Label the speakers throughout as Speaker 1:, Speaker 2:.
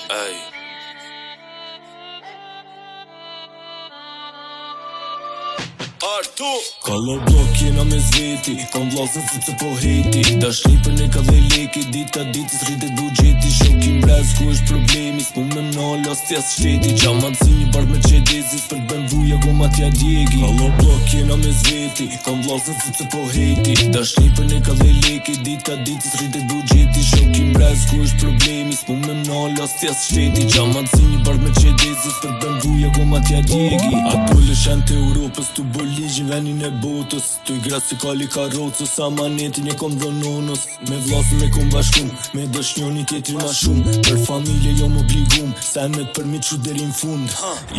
Speaker 1: Ej. Artu
Speaker 2: Kallo blok jena me zveti, kam vlasën sepse po heti. Dashni për ne ka dhe leki, dita ditës rritet bugjeti. Shokim brez ku është problemi, s'mu me mnall as t'jas shteti. Qamat si një bardh me qedezis, për t'ben vuja goma t'ja djegi. Kallo blok jena me zveti, kam vlasën sepse po heti. Dashni për ne ka dhe leki, dita ditës rritet bugjeti. Shokim brez ku është problemi, s'mu me mnall as t'jas shteti. Qamat si një bardh me qedezis, për t'ben vuja goma t'ja djegi. Ato lëshen të Europës tu ligjin venin e botës. Tu i gra si kali karocës, sa manetin e kom dhononës. Me vlasën me kom bashkum, me dëshnjoni tjetri ma shumë. Per familje jo m'obligum, senet për mi qu deri n'fund.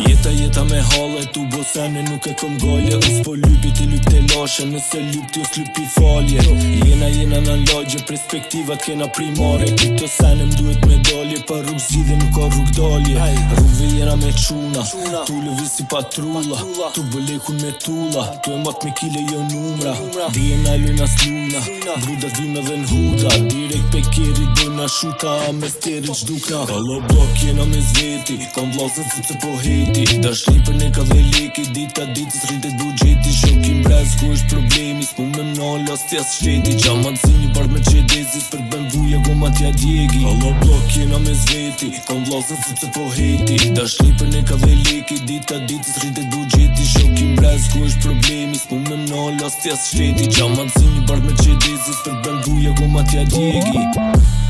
Speaker 2: Jeta me hale, tu bo sene nuk e kom gallje. Us po lypi ti lyp te lashe, nëse lyp ti us lypi falje. Jena në lagje, perspektivat kena primare. Këto sene m'duhet medalje, pa rrug zgjidhe nuk ka rrug dalje. Rrugve jena me quna, tu lëvi si patrulla. Tu bëlekun me tulla, tu e mat me kile jo numra. Dijena lujna s'lujna, bruda dhime dhe n'huda. Direkt pe keri dojna shuta, me steri qdukna. Kallo blok jena me zveti, kam vlasën sepse po heti. Dashni për ne ka dhe leki, dita ditës rritet bugjeti. Shokim brez ku është problemi, s'mu me mnall as t'jas shteti. Qamat si një bardh me qedezis, për t'ben vuja goma t'ja djegi. Kallo blok jena me zveti, kam vlasën sepse po heti. Dashni për ne ka dhe leki, dita ditës rritet bugjeti. Shokim brez ku është problemi, s'mu me mnall as t'jas shteti. Qamat si një bardh me qedezis, për t'ben vuja goma t'ja djegi.